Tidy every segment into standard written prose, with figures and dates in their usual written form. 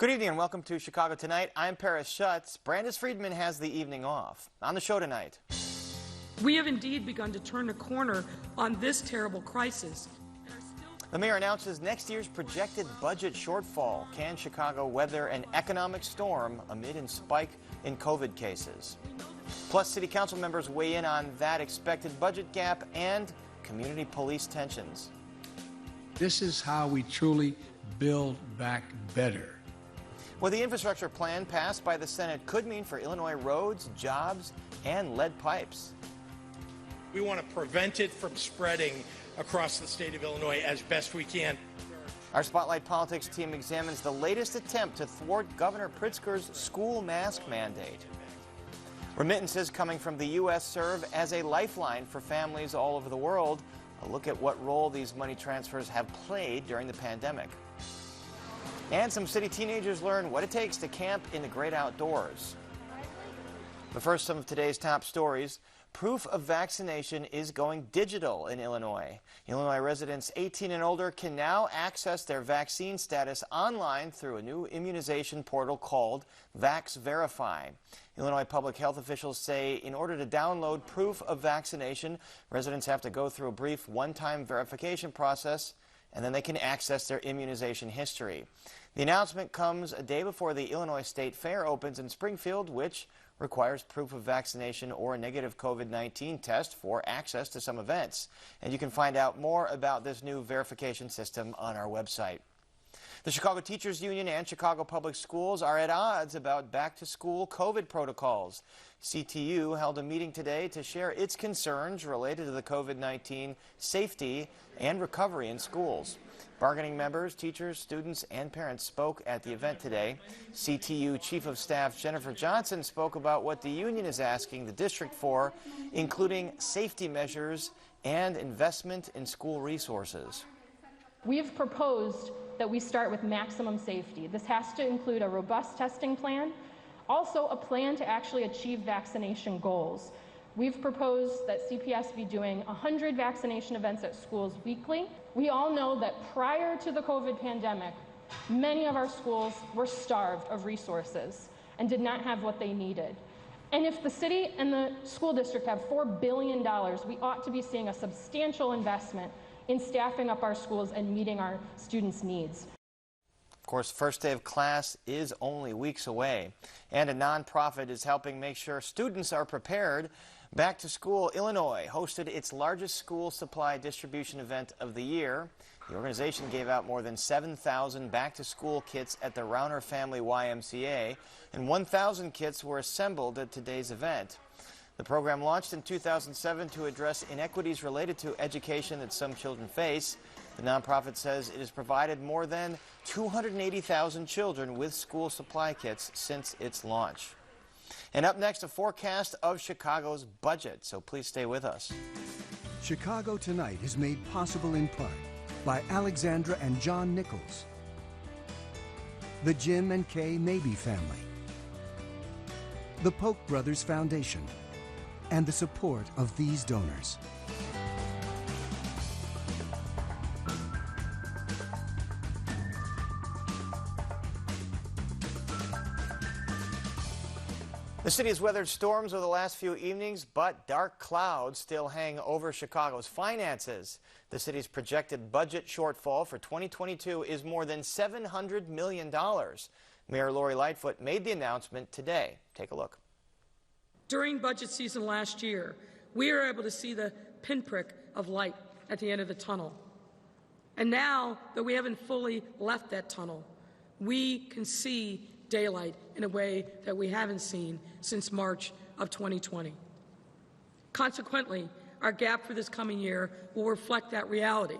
Good evening and welcome to Chicago Tonight. I'm Paris Schutz. Brandis Friedman has the evening off. On the show tonight, we have indeed begun to turn a corner on this terrible crisis. The mayor announces next year's projected budget shortfall. Can Chicago weather an economic storm amid a spike in COVID cases? Plus, city council members weigh in on that expected budget gap and community police tensions. This is how we truly build back better. Well, the infrastructure plan passed by the Senate could mean for Illinois roads, jobs, and lead pipes. We want to prevent it from spreading across the state of Illinois as best we can. Our Spotlight Politics team examines the latest attempt to thwart Governor Pritzker's school mask mandate. Remittances coming from the U.S. serve as a lifeline for families all over the world. A look at what role these money transfers have played during the pandemic. And some city teenagers learn what it takes to camp in the great outdoors. But first, some of today's top stories. Proof of vaccination is going digital in Illinois. Illinois residents 18 and older can now access their vaccine status online through a new immunization portal called VaxVerify. Illinois public health officials say in order to download proof of vaccination, residents have to go through a brief one-time verification process, and then they can access their immunization history. The announcement comes a day before the Illinois State Fair opens in Springfield, which requires proof of vaccination or a negative COVID-19 test for access to some events. And you can find out more about this new verification system on our website. The Chicago Teachers Union and Chicago Public Schools are at odds about back-to-school COVID protocols. CTU held a meeting today to share its concerns related to the COVID-19 safety and recovery in schools. Bargaining members, teachers, students, and parents spoke at the event today. CTU Chief of Staff Jennifer Johnson spoke about what the union is asking the district for, including safety measures and investment in school resources. We've proposed that we start with maximum safety. This has to include a robust testing plan, also a plan to actually achieve vaccination goals. We've proposed that CPS be doing 100 vaccination events at schools weekly. We all know that prior to the COVID pandemic, many of our schools were starved of resources and did not have what they needed. And if the city and the school district have $4 billion, we ought to be seeing a substantial investment in staffing up our schools and meeting our students' needs. Of course, first day of class is only weeks away, and a nonprofit is helping make sure students are prepared. Back to School Illinois hosted its largest school supply distribution event of the year. The organization gave out more than 7,000 back-to-school kits at the Rauner Family YMCA, and 1,000 kits were assembled at today's event. The program launched in 2007 to address inequities related to education that some children face. The nonprofit says it has provided more than 280,000 children with school supply kits since its launch. And up next, a forecast of Chicago's budget, so please stay with us. Chicago Tonight is made possible in part by Alexandra and John Nichols, the Jim and Kay Mabey family, the Polk Brothers Foundation, and the support of these donors. The city has weathered storms over the last few evenings, but dark clouds still hang over Chicago's finances. The city's projected budget shortfall for 2022 is more than $700 million. Mayor Lori Lightfoot made the announcement today. Take a look. During budget season last year, we were able to see the pinprick of light at the end of the tunnel. And now that we haven't fully left that tunnel, we can see daylight in a way that we haven't seen since March of 2020. Consequently, our gap for this coming year will reflect that reality.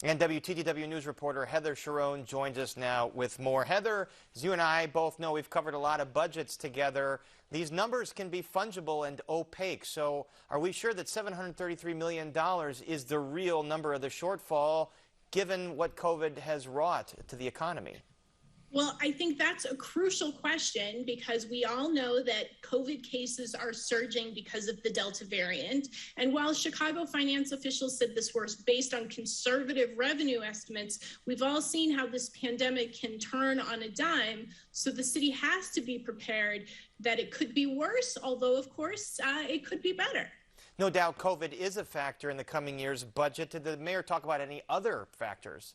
And WTTW News reporter Heather Sharon joins us now with more. Heather, as you and I both know, we've covered a lot of budgets together. These numbers can be fungible and opaque. So are we sure that $733 million is the real number of the shortfall, given what COVID has wrought to the economy? Well, I think that's a crucial question because we all know that COVID cases are surging because of the Delta variant. And while Chicago finance officials said this was based on conservative revenue estimates, we've all seen how this pandemic can turn on a dime. So the city has to be prepared that it could be worse, although, of course, it could be better. No doubt COVID is a factor in the coming year's budget. Did the mayor talk about any other factors?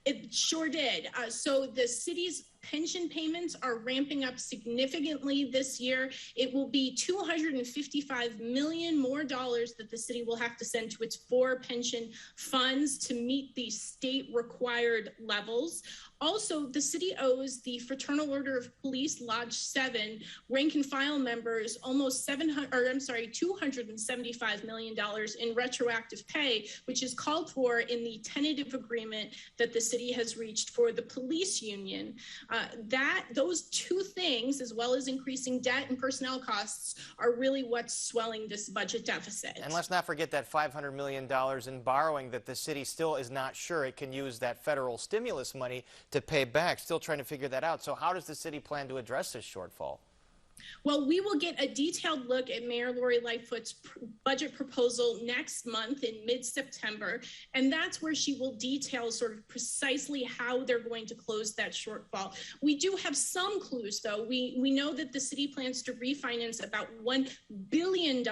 It sure did. So the city's pension payments are ramping up significantly this year. It will be $255 million more that the city will have to send to its 4 pension funds to meet the state required levels. Also, the city owes the Fraternal Order of Police Lodge 7 rank and file members almost $275 million in retroactive pay, which is called for in the tentative agreement that the city has reached for the police union. Those 2 things, as well as increasing debt and personnel costs, are really what's swelling this budget deficit. And let's not forget that $500 million in borrowing that the city still is not sure it can use that federal stimulus money to pay back. Still trying to figure that out. So how does the city plan to address this shortfall? Well, we will get a detailed look at Mayor Lori Lightfoot's budget proposal next month in mid-September, and that's where she will detail sort of precisely how they're going to close that shortfall. We do have some clues, though. We know that the city plans to refinance about $1 billion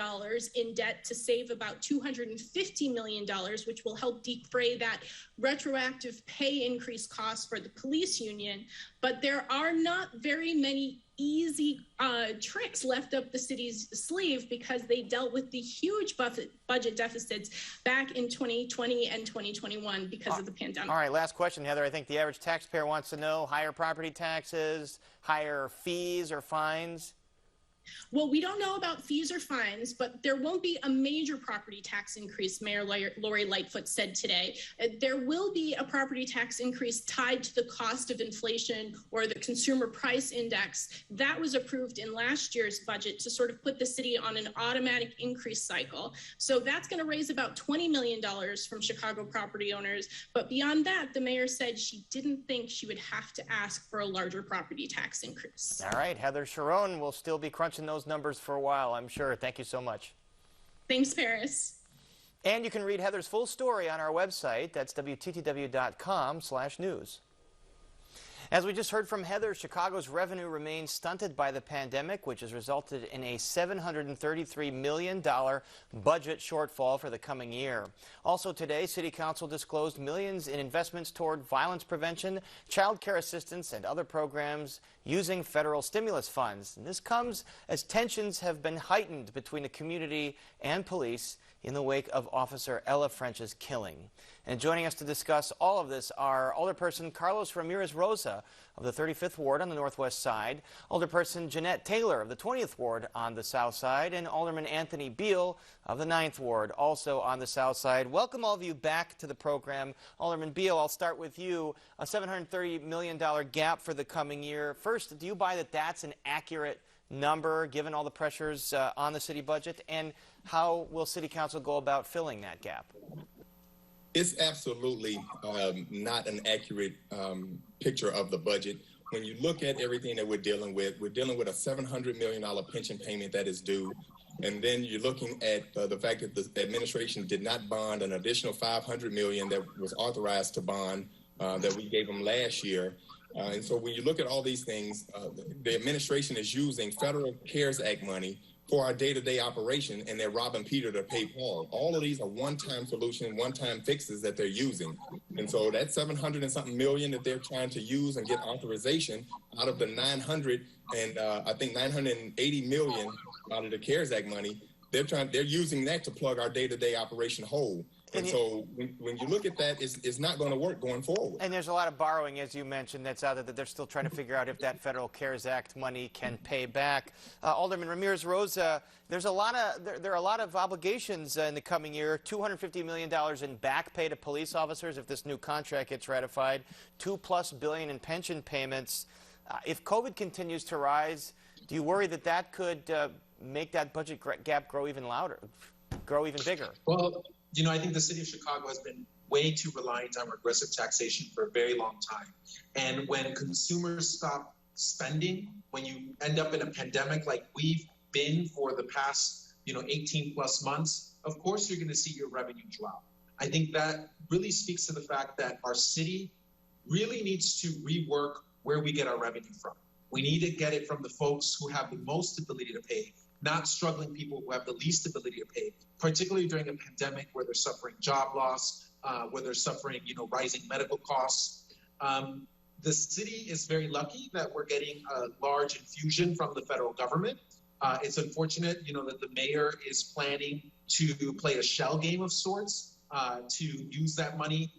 in debt to save about $250 million, which will help defray that retroactive pay increase cost for the police union. But there are not very many easy tricks left up the city's sleeve because they dealt with the huge budget deficits back in 2020 and 2021 because of the pandemic. All right, last question, Heather. I think the average taxpayer wants to know higher property taxes, higher fees or fines. Well, we don't know about fees or fines, but there won't be a major property tax increase, Mayor Lori Lightfoot said today. There will be a property tax increase tied to the cost of inflation or the consumer price index. That was approved in last year's budget to sort of put the city on an automatic increase cycle. So that's going to raise about $20 million from Chicago property owners. But beyond that, the mayor said she didn't think she would have to ask for a larger property tax increase. All right, Heather Sharon will still be crunching those numbers for a while, I'm sure. Thank you so much. Thanks, Paris. And you can read Heather's full story on our website. That's WTTW.com/news. As we just heard from Heather, Chicago's revenue remains stunted by the pandemic, which has resulted in a $733 million budget shortfall for the coming year. Also today, City Council disclosed millions in investments toward violence prevention, child care assistance, and other programs using federal stimulus funds. And this comes as tensions have been heightened between the community and police in the wake of Officer Ella French's killing. And joining us to discuss all of this are Alderperson Carlos Ramirez Rosa of the 35th Ward on the northwest side, Alderperson Jeanette Taylor of the 20th Ward on the south side, and Alderman Anthony Beal of the 9th Ward also on the south side. Welcome all of you back to the program. Alderman Beal, I'll start with you. A $730 million gap for the coming year. First, do you buy that that's an accurate number given all the pressures on the city budget? And how will City Council go about filling that gap? It's absolutely not an accurate picture of the budget. When you look at everything that we're dealing with a $700 million pension payment that is due. And then you're looking at the fact that the administration did not bond an additional $500 million that was authorized to bond that we gave them last year. And so when you look at all these things, the administration is using federal CARES Act money for our day-to-day operation, and they're robbing Peter to pay Paul. All of these are one-time solution, one-time fixes that they're using. And so that 700 and something million that they're trying to use and get authorization out of the 900 and I think 980 million out of the CARES Act money, they're using that to plug our day-to-day operation whole. And so when you look at that, it's not going to work going forward. And there's a lot of borrowing, as you mentioned, that's out there that they're still trying to figure out if that federal CARES Act money can pay back. Alderman Ramirez Rosa, there are a lot of obligations in the coming year. $250 million in back pay to police officers if this new contract gets ratified. $2+ billion in pension payments. If COVID continues to rise, do you worry that that could make that budget gap grow even bigger? Well, I think the city of Chicago has been way too reliant on regressive taxation for a very long time. And when consumers stop spending, when you end up in a pandemic like we've been for the past, 18 plus months, of course you're going to see your revenue drop. I think that really speaks to the fact that our city really needs to rework where we get our revenue from. We need to get it from the folks who have the most ability to pay, not struggling people who have the least ability to pay, particularly during a pandemic where they're suffering job loss, where they're suffering, rising medical costs. The city is very lucky that we're getting a large infusion from the federal government. It's unfortunate, that the mayor is planning to play a shell game of sorts, to use that money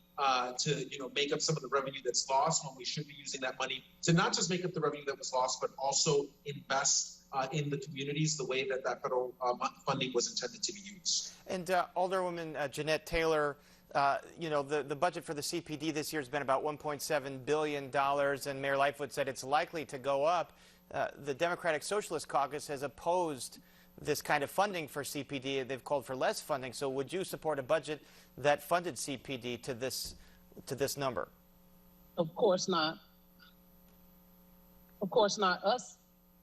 to, make up some of the revenue that's lost, when we should be using that money to not just make up the revenue that was lost, but also invest in the communities the way that federal funding was intended to be used. And Alderwoman Jeanette Taylor, the budget for the CPD this year has been about $1.7 billion, and Mayor Lightfoot said it's likely to go up. The Democratic Socialist Caucus has opposed this kind of funding for CPD. They've called for less funding. So would you support a budget that funded CPD to this number? Of course not. Of course not. Us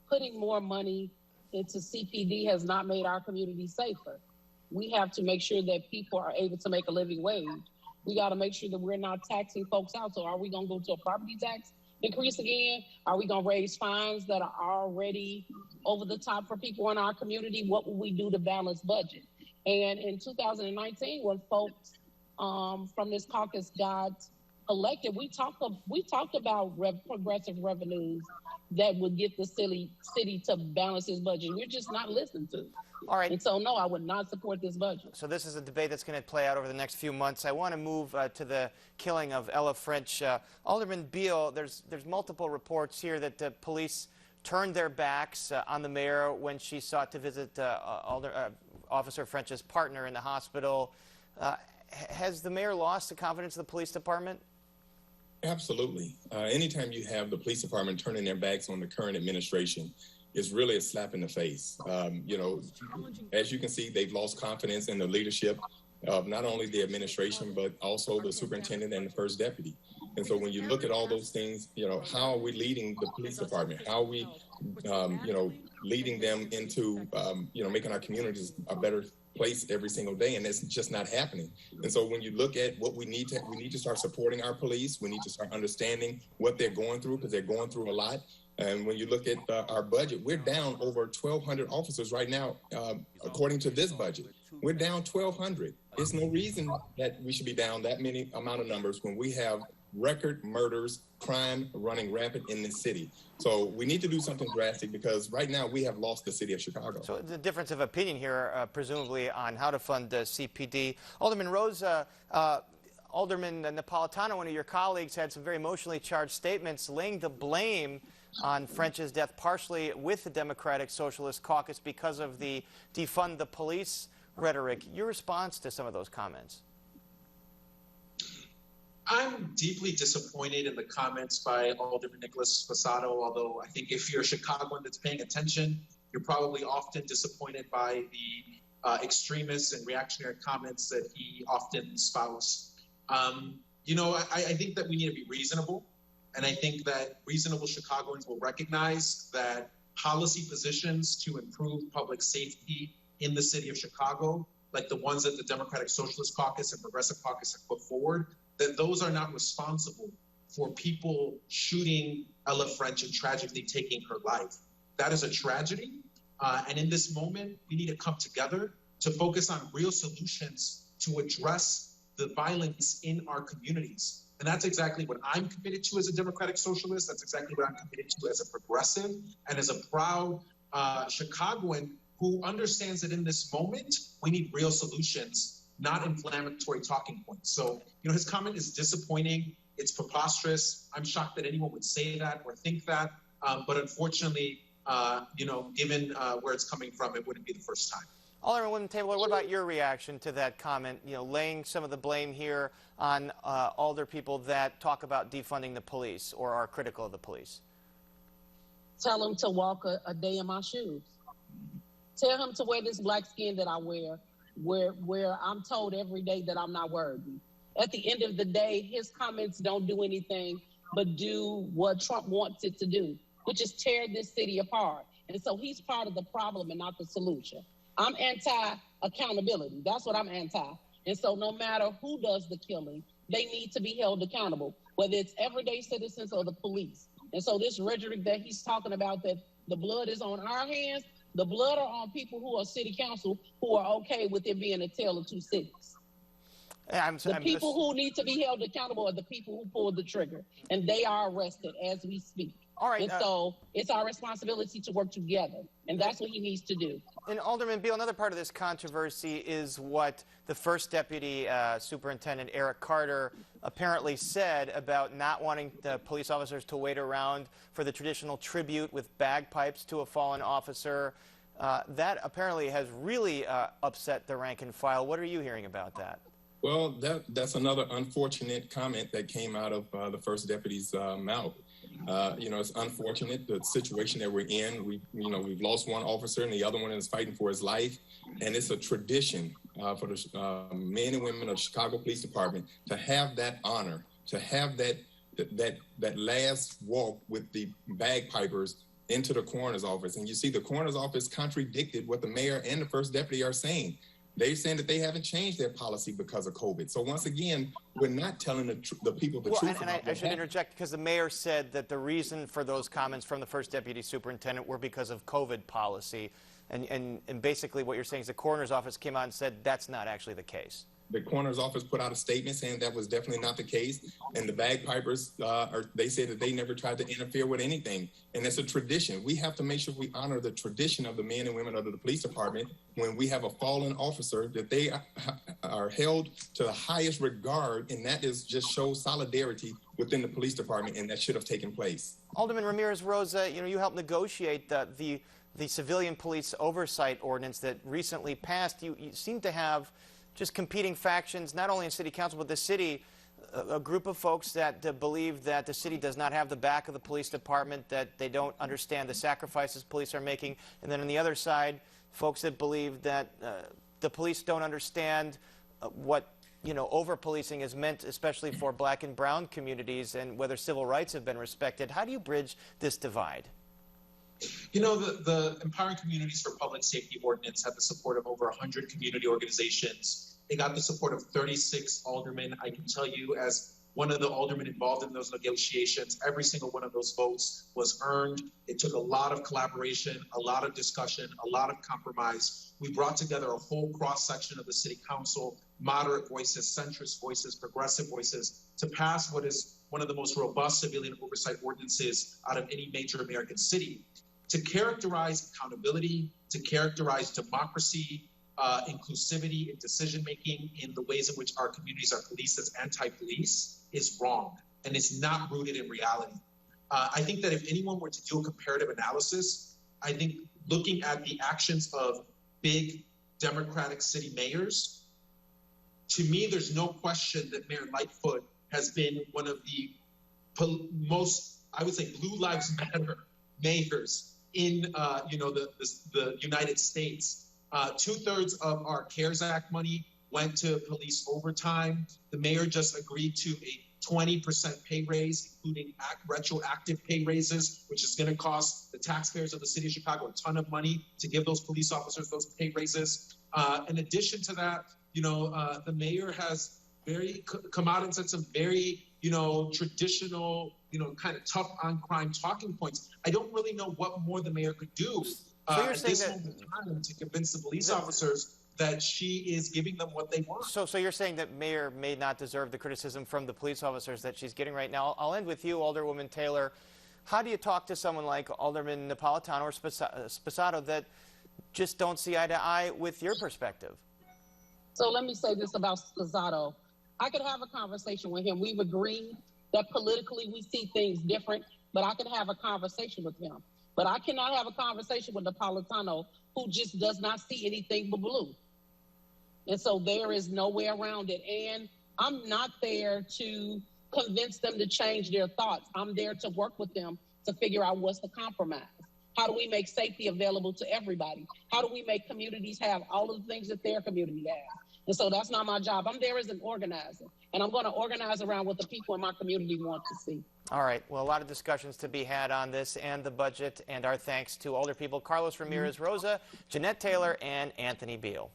putting more money into CPD has not made our community safer. We have to make sure that people are able to make a living wage. We got to make sure that we're not taxing folks out. So are we going to go to a property tax increase again? Are we going to raise fines that are already over the top for people in our community? What will we do to balance budget? And in 2019, when folks from this caucus got elected, we talked about progressive revenues that would get the city to balance its budget. We're just not listening to. All right. And so, no, I would not support this budget. So this is a debate that's going to play out over the next few months. I want to move to the killing of Ella French. Alderman Beal, there's multiple reports here that the police turned their backs on the mayor when she sought to visit Officer French's partner in the hospital. Has the mayor lost the confidence of the police department? Absolutely. Anytime you have the police department turning their backs on the current administration, it's really a slap in the face. As you can see, they've lost confidence in the leadership of not only the administration, but also the superintendent and the first deputy. And so when you look at all those things, how are we leading the police department? How are we, leading them into, making our communities a better place every single day, and it's just not happening. And so when you look at what we need to start supporting our police. We need to start understanding what they're going through, because they're going through a lot. And when you look at our budget, we're down over 1,200 officers right now, according to this budget. We're down 1,200. There's no reason that we should be down that many amount of numbers when we have record murders, crime running rampant in this city. So we need to do something drastic, because right now we have lost the city of Chicago. So the difference of opinion here, presumably, on how to fund CPD. Alderman Rose, Alderman Napolitano, one of your colleagues, had some very emotionally charged statements laying the blame on French's death partially with the Democratic Socialist Caucus because of the defund the police rhetoric. Your response to some of those comments? I'm deeply disappointed in the comments by Alderman Nicholas Fasato, although I think if you're a Chicagoan that's paying attention, you're probably often disappointed by the extremist and reactionary comments that he often espouses. I think that we need to be reasonable. And I think that reasonable Chicagoans will recognize that policy positions to improve public safety in the city of Chicago, like the ones that the Democratic Socialist Caucus and Progressive Caucus have put forward, that those are not responsible for people shooting Ella French and tragically taking her life. That is a tragedy. And in this moment, we need to come together to focus on real solutions to address the violence in our communities. And that's exactly what I'm committed to as a Democratic Socialist. That's exactly what I'm committed to as a progressive and as a proud Chicagoan who understands that in this moment, we need real solutions, not inflammatory talking points. So, his comment is disappointing. It's preposterous. I'm shocked that anyone would say that or think that. But unfortunately, given where it's coming from, it wouldn't be the first time. Alderman Taylor, what about your reaction to that comment, laying some of the blame here on Alderpeople that talk about defunding the police or are critical of the police? Tell him to walk a day in my shoes. Tell him to wear this black skin that I wear where I'm told every day that I'm not worthy. At the end of the day, his comments don't do anything but do what Trump wants it to do, which is tear this city apart. And so he's part of the problem and not the solution. I'm anti-accountability. That's what I'm anti. And so no matter who does the killing, they need to be held accountable, whether it's everyday citizens or the police. And so this rhetoric that he's talking about, that the blood is on our hands, the blood are on people who are city council who are okay with it being a tale of two cities. The people who need to be held accountable are the people who pulled the trigger, and they are arrested as we speak. All right. And so it's our responsibility to work together, and that's what he needs to do. And Alderman Beale, another part of this controversy is what the first deputy superintendent, Eric Carter, apparently said about not wanting the police officers to wait around for the traditional tribute with bagpipes to a fallen officer. That apparently has really upset the rank and file. What are you hearing about that? Well, that's another unfortunate comment that came out of the first deputy's mouth. It's unfortunate, the situation that we're in. We've lost one officer and the other one is fighting for his life. And it's a tradition for the men and women of the Chicago Police Department to have that honor, to have that last walk with the bagpipers into the coroner's office. And you see the coroner's office contradicted what the mayor and the first deputy are saying. They're saying that they haven't changed their policy because of COVID. So once again, we're not telling the people the truth. And I should interject because the mayor said that the reason for those comments from the first deputy superintendent were because of COVID policy. And basically what you're saying is the coroner's office came out and said that's not actually the case. The coroner's office put out a statement saying that was definitely not the case. And the bagpipers, they said that they never tried to interfere with anything. And it's a tradition. We have to make sure we honor the tradition of the men and women of the police department. When we have a fallen officer, that they are held to the highest regard, and that is just shows solidarity within the police department, and that should have taken place. Alderman Ramirez-Rosa, you helped negotiate the civilian police oversight ordinance that recently passed. You seem to have just competing factions, not only in city council, but the city, a group of folks that believe that the city does not have the back of the police department, that they don't understand the sacrifices police are making. And then on the other side, folks that believe that the police don't understand what over-policing is meant, especially for black and brown communities, and whether civil rights have been respected. How do you bridge this divide? The Empowering Communities for Public Safety Ordinance had the support of over 100 community organizations. They got the support of 36 aldermen. I can tell you, as one of the aldermen involved in those negotiations, every single one of those votes was earned. It took a lot of collaboration, a lot of discussion, a lot of compromise. We brought together a whole cross-section of the city council, moderate voices, centrist voices, progressive voices, to pass what is one of the most robust civilian oversight ordinances out of any major American city, to characterize accountability, to characterize democracy, inclusivity in decision-making in the ways in which our communities are policed as anti-police is wrong, and it's not rooted in reality. I think that if anyone were to do a comparative analysis, I think looking at the actions of big Democratic city mayors, to me, there's no question that Mayor Lightfoot has been one of the most, I would say, Blue Lives Matter mayors in the United States. 2/3 of our CARES Act money went to police overtime. The mayor just agreed to a 20% pay raise, including retroactive pay raises, which is going to cost the taxpayers of the city of Chicago a ton of money to give those police officers those pay raises. In addition to that, the mayor has come out and said some very, traditional, kind of tough on crime talking points. I don't really know what more the mayor could do at this moment in time to convince the police officers that she is giving them what they want. So you're saying that mayor may not deserve the criticism from the police officers that she's getting right now. I'll end with you, Alderwoman Taylor. How do you talk to someone like Alderman Napolitano or Sposato that just don't see eye to eye with your perspective? So let me say this about Sposato. I could have a conversation with him. We've agreed that politically we see things different, but I could have a conversation with him. But I cannot have a conversation with Napolitano, who just does not see anything but blue. And so there is no way around it. And I'm not there to convince them to change their thoughts. I'm there to work with them to figure out what's the compromise. How do we make safety available to everybody? How do we make communities have all of the things that their community has? And so that's not my job. I'm there as an organizer, and I'm going to organize around what the people in my community want to see. All right. Well, a lot of discussions to be had on this and the budget, and our thanks to Alderpeople Carlos Ramirez Rosa, Jeanette Taylor, and Anthony Beal.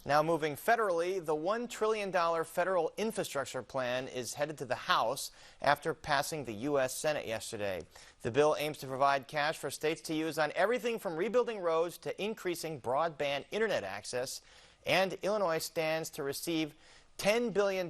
Now moving federally, the $1 trillion federal infrastructure plan is headed to the House after passing the U.S. Senate yesterday. The bill aims to provide cash for states to use on everything from rebuilding roads to increasing broadband internet access, and Illinois stands to receive $10 billion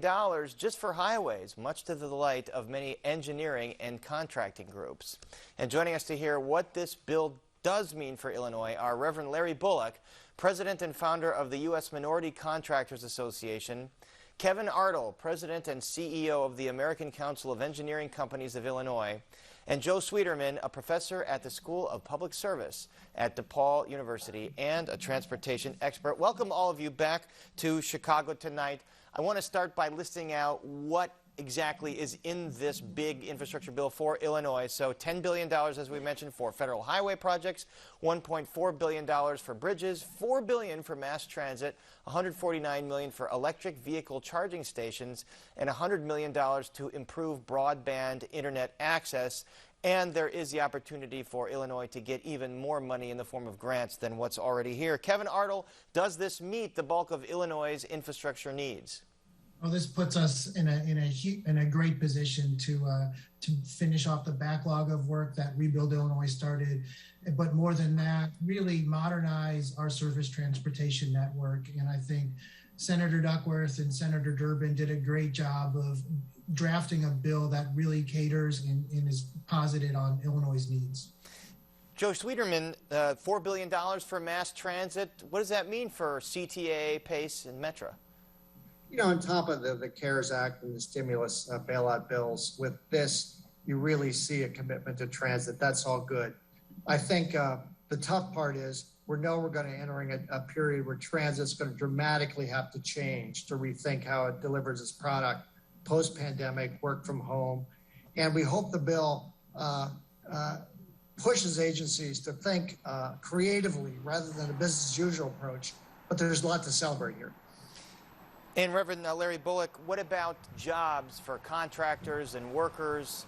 just for highways, much to the delight of many engineering and contracting groups. And joining us to hear what this bill does mean for Illinois are Reverend Larry Bullock, President and founder of the U.S. Minority Contractors Association, Kevin Ardle, President and CEO of the American Council of Engineering Companies of Illinois, and Joe Sweeterman, a professor at the School of Public Service at DePaul University and a transportation expert. Welcome all of you back to Chicago Tonight. I want to start by listing out what exactly is in this big infrastructure bill for Illinois. So $10 billion, as we mentioned, for federal highway projects, $1.4 billion for bridges, $4 billion for mass transit, $149 million for electric vehicle charging stations, and $100 million to improve broadband internet access. And there is the opportunity for Illinois to get even more money in the form of grants than what's already here. Kevin Ardle, does this meet the bulk of Illinois' infrastructure needs? Well, this puts us in a great position to finish off the backlog of work that Rebuild Illinois started, but more than that, really modernize our surface transportation network. And I think Senator Duckworth and Senator Durbin did a great job of drafting a bill that really caters and is posited on Illinois' needs. Joe Sweeterman, $4 billion for mass transit. What does that mean for CTA, PACE, and Metra? You know, on top of the CARES Act and the stimulus bailout bills, with this, you really see a commitment to transit. That's all good. I think the tough part is we're going to enter a period where transit's going to dramatically have to change to rethink how it delivers its product post-pandemic, work from home. And we hope the bill pushes agencies to think creatively rather than a business as usual approach. But there's a lot to celebrate here. And Reverend Larry Bullock, what about jobs for contractors and workers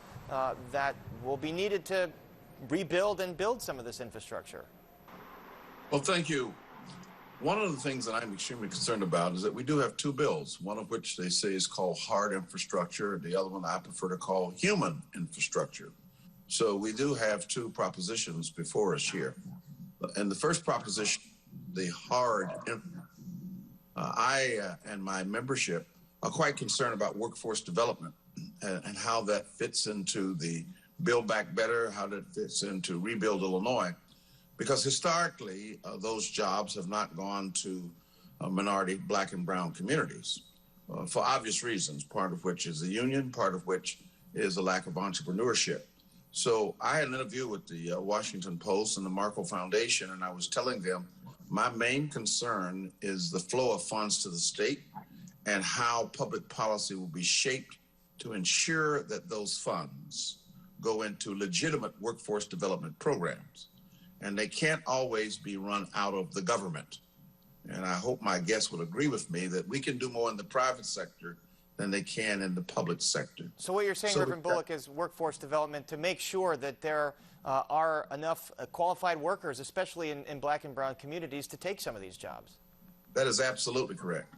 that will be needed to rebuild and build some of this infrastructure? Well, thank you. One of the things that I'm extremely concerned about is that we do have two bills, one of which they say is called hard infrastructure, the other one I prefer to call human infrastructure. So we do have two propositions before us here. And the first proposition, the hard infrastructure, I and my membership are quite concerned about workforce development and how that fits into the Build Back Better, how that fits into Rebuild Illinois, because historically those jobs have not gone to minority, black and brown communities for obvious reasons, part of which is the union, part of which is a lack of entrepreneurship. So I had an interview with the Washington Post and the Marco Foundation, and I was telling them my main concern is the flow of funds to the state and how public policy will be shaped to ensure that those funds go into legitimate workforce development programs. And they can't always be run out of the government. And I hope my guests will agree with me that we can do more in the private sector than they can in the public sector. So what you're saying, Reverend Bullock, is workforce development to make sure that there are enough qualified workers, especially in black and brown communities, to take some of these jobs. That is absolutely correct.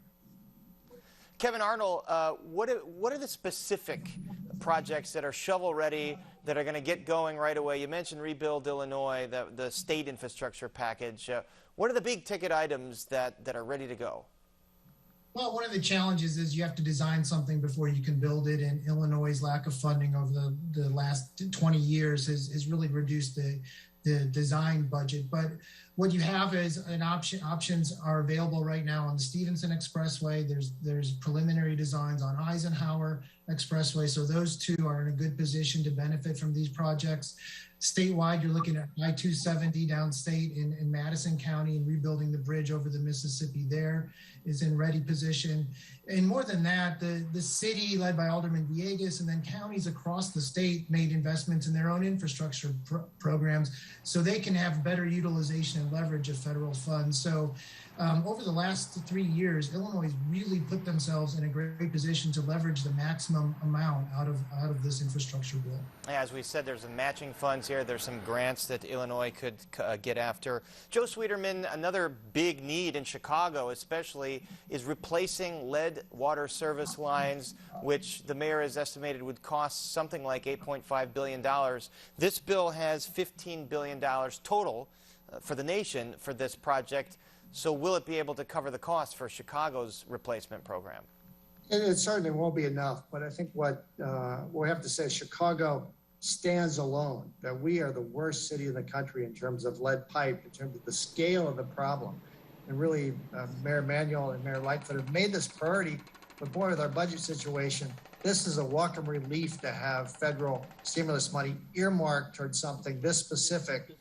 Kevin Ardle, what are the specific projects that are shovel-ready, that are going to get going right away? You mentioned Rebuild Illinois, the state infrastructure package. What are the big-ticket items that are ready to go? Well, one of the challenges is you have to design something before you can build it, and Illinois' lack of funding over the last 20 years has really reduced the design budget. But what you have is an options are available right now on the Stevenson Expressway. There's preliminary designs on Eisenhower Expressway, so those two are in a good position to benefit from these projects. Statewide, you're looking at I-270 downstate in Madison County, and rebuilding the bridge over the Mississippi there is in ready position. And more than that, the city, led by Alderman Villegas, and then counties across the state made investments in their own infrastructure programs so they can have better utilization and leverage of federal funds. So over the last 3 years, Illinois has really put themselves in a great position to leverage the maximum amount out of this infrastructure bill. As we said, there's some matching funds here. There's some grants that Illinois could get after. Joe Sweeterman, another big need in Chicago especially is replacing lead water service lines, which the mayor has estimated would cost something like $8.5 billion. This bill has $15 billion total for the nation for this project. So will it be able to cover the cost for Chicago's replacement program? It certainly won't be enough, but I think what we have to say, Chicago stands alone, that we are the worst city in the country in terms of lead pipe, in terms of the scale of the problem. And really, Mayor Emanuel and Mayor Lightfoot have made this priority, but boy, with our budget situation, this is a welcome relief to have federal stimulus money earmarked towards something this specific,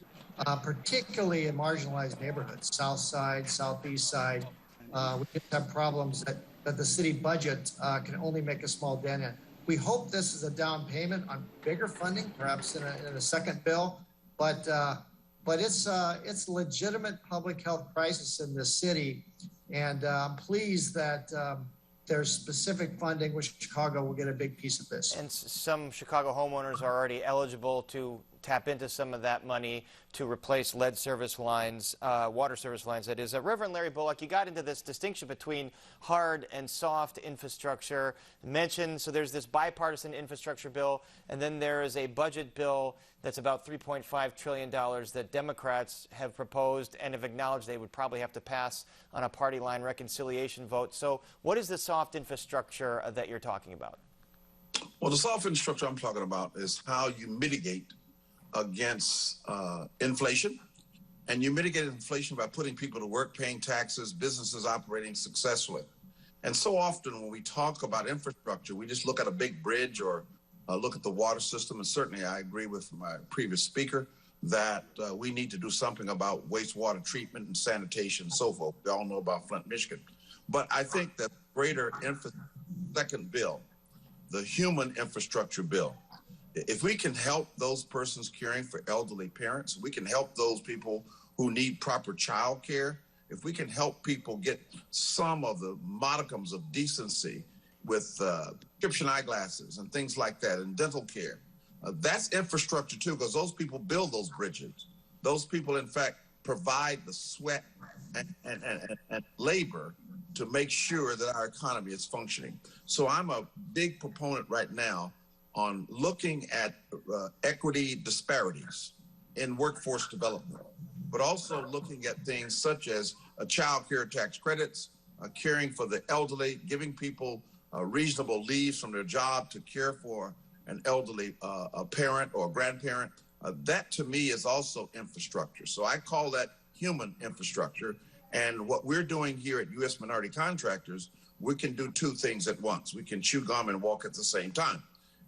particularly in marginalized neighborhoods, South Side, Southeast Side. We just have problems that the city budget can only make a small dent in. We hope this is a down payment on bigger funding, perhaps in a second bill, but it's legitimate public health crisis in this city, and I'm pleased that there's specific funding which Chicago will get a big piece of this. And some Chicago homeowners are already eligible to tap into some of that money to replace lead service lines, water service lines, that is. Reverend Larry Bullock, you got into this distinction between hard and soft infrastructure mentioned. So there's this bipartisan infrastructure bill, and then there is a budget bill that's about $3.5 trillion that Democrats have proposed and have acknowledged they would probably have to pass on a party line reconciliation vote. So what is the soft infrastructure that you're talking about? Well, the soft infrastructure I'm talking about is how you mitigate against inflation, and you mitigate inflation by putting people to work, paying taxes, businesses operating successfully. And so often when we talk about infrastructure, we just look at a big bridge or look at the water system. And certainly I agree with my previous speaker that we need to do something about wastewater treatment and sanitation and so forth. We all know about Flint, Michigan. But I think that greater second bill, the human infrastructure bill, if we can help those persons caring for elderly parents, we can help those people who need proper child care, if we can help people get some of the modicums of decency with prescription eyeglasses and things like that, and dental care, that's infrastructure too, because those people build those bridges. Those people, in fact, provide the sweat and labor to make sure that our economy is functioning. So I'm a big proponent right now on looking at equity disparities in workforce development, but also looking at things such as child care tax credits, caring for the elderly, giving people reasonable leaves from their job to care for an elderly parent or grandparent. That to me is also infrastructure. So I call that human infrastructure. And what we're doing here at U.S. Minority Contractors, we can do two things at once. We can chew gum and walk at the same time.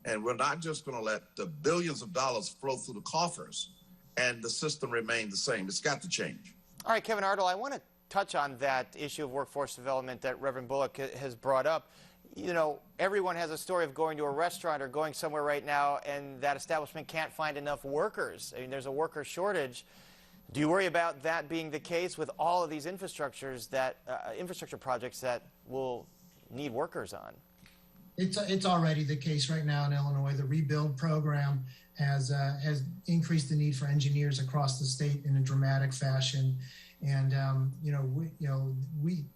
And we're not just going to let the billions of dollars flow through the coffers and the system remain the same. It's got to change. All right, Kevin Ardle, I want to touch on that issue of workforce development that Reverend Bullock has brought up. You know, everyone has a story of going to a restaurant or going somewhere right now and that establishment can't find enough workers. I mean, there's a worker shortage. Do you worry about that being the case with all of these infrastructure projects that will need workers on? It's already the case right now in Illinois. The rebuild program has increased the need for engineers across the state in a dramatic fashion. And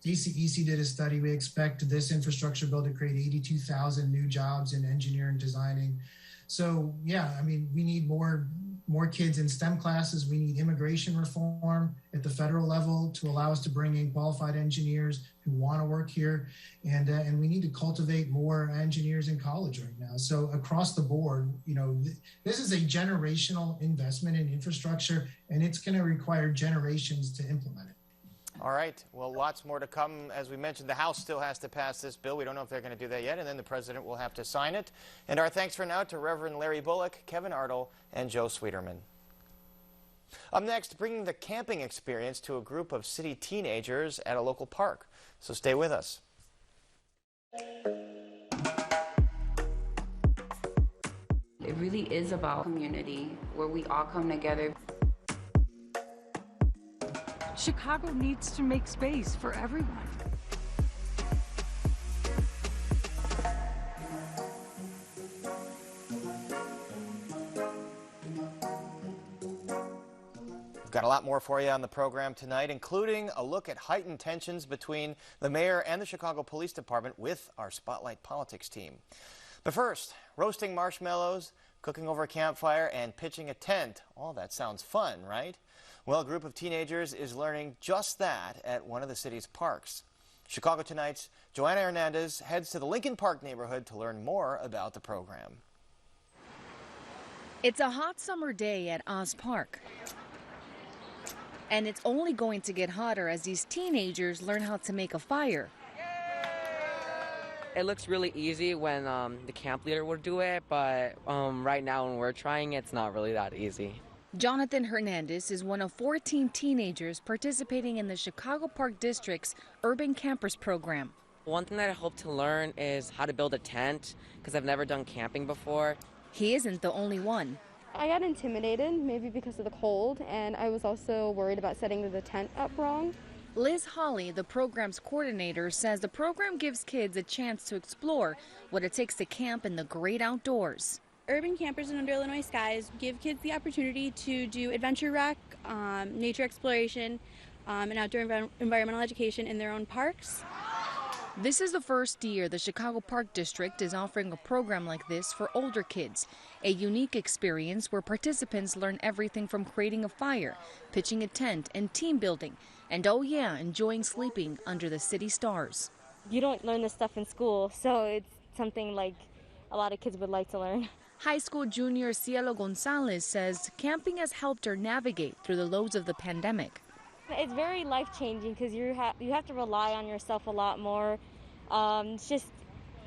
DCEC did a study. We expect this infrastructure bill to create 82,000 new jobs in engineering, designing. So yeah, I mean, we need more kids in STEM classes. We need immigration reform at the federal level to allow us to bring in qualified engineers who want to work here. And we need to cultivate more engineers in college right now. So across the board, you know, this is a generational investment in infrastructure, and it's going to require generations to implement it. All right. Well, lots more to come. As we mentioned, the House still has to pass this bill. We don't know if they're going to do that yet, and then the President will have to sign it. And our thanks for now to Reverend Larry Bullock, Kevin Artle, and Joe Sweeterman. Up next, bringing the camping experience to a group of city teenagers at a local park. So stay with us. It really is about community where we all come together. Chicago needs to make space for everyone. We've got a lot more for you on the program tonight, including a look at heightened tensions between the mayor and the Chicago Police Department with our Spotlight Politics team. But first, roasting marshmallows, cooking over a campfire, and pitching a tent. All that sounds fun, right? Well, a group of teenagers is learning just that at one of the city's parks. Chicago Tonight's Joanna Hernandez heads to the Lincoln Park neighborhood to learn more about the program. It's a hot summer day at Oz Park. And it's only going to get hotter as these teenagers learn how to make a fire. It looks really easy when the camp leader would do it, but right now when we're trying, it's not really that easy. Jonathan Hernandez is one of 14 teenagers participating in the Chicago Park District's Urban Campers program. One thing that I hope to learn is how to build a tent, because I've never done camping before. He isn't the only one. I got intimidated, maybe because of the cold, and I was also worried about setting the tent up wrong. Liz Hawley, the program's coordinator, says the program gives kids a chance to explore what it takes to camp in the great outdoors. Urban Campers Under Illinois Skies give kids the opportunity to do adventure rec, nature exploration, and outdoor environmental education in their own parks. This is the first year the Chicago Park District is offering a program like this for older kids, a unique experience where participants learn everything from creating a fire, pitching a tent, and team building, and oh yeah, enjoying sleeping under the city stars. You don't learn this stuff in school, so it's something like a lot of kids would like to learn. High school junior Cielo Gonzalez says camping has helped her navigate through the lows of the pandemic. It's very life-changing because you have to rely on yourself a lot more. It's just,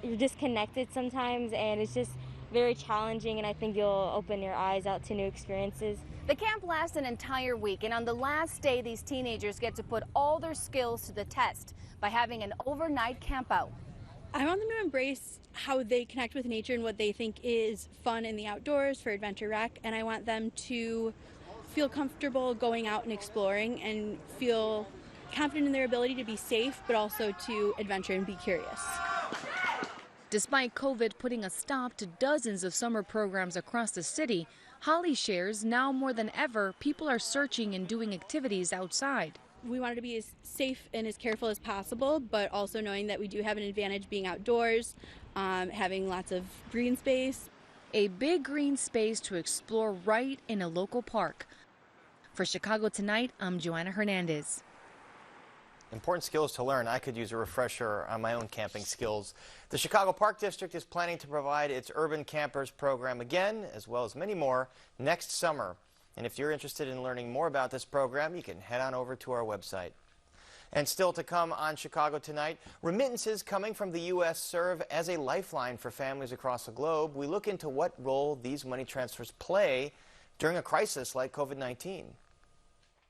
you're disconnected sometimes, and it's just very challenging, and I think you'll open your eyes out to new experiences. The camp lasts an entire week, and on the last day, these teenagers get to put all their skills to the test by having an overnight campout. I want them to embrace how they connect with nature and what they think is fun in the outdoors for adventure rec, and I want them to feel comfortable going out and exploring and feel confident in their ability to be safe, but also to adventure and be curious. Despite COVID putting a stop to dozens of summer programs across the city, Holly shares now more than ever, people are searching and doing activities outside. We wanted to be as safe and as careful as possible, but also knowing that we do have an advantage being outdoors, having lots of green space. A big green space to explore right in a local park. For Chicago Tonight, I'm Joanna Hernandez. Important skills to learn. I could use a refresher on my own camping skills. The Chicago Park District is planning to provide its Urban Campers program again, as well as many more, next summer. And if you're interested in learning more about this program, you can head on over to our website. And still to come on Chicago Tonight, remittances coming from the U.S. serve as a lifeline for families across the globe. We look into what role these money transfers play during a crisis like COVID-19.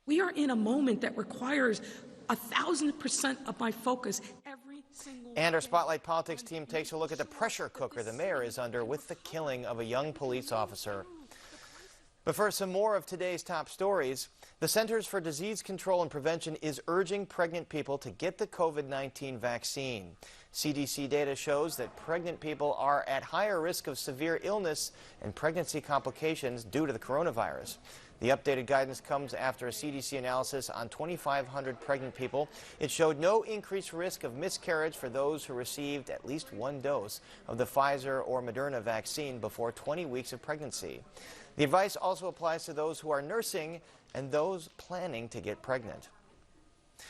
We are in a moment that requires 1,000% of my focus every single day. And our Spotlight Politics team takes a look at the pressure cooker the mayor is under with the killing of a young police officer. But for some more of today's top stories, the Centers for Disease Control and Prevention is urging pregnant people to get the COVID-19 vaccine. CDC data shows that pregnant people are at higher risk of severe illness and pregnancy complications due to the coronavirus. The updated guidance comes after a CDC analysis on 2,500 pregnant people. It showed no increased risk of miscarriage for those who received at least one dose of the Pfizer or Moderna vaccine before 20 weeks of pregnancy. The advice also applies to those who are nursing and those planning to get pregnant.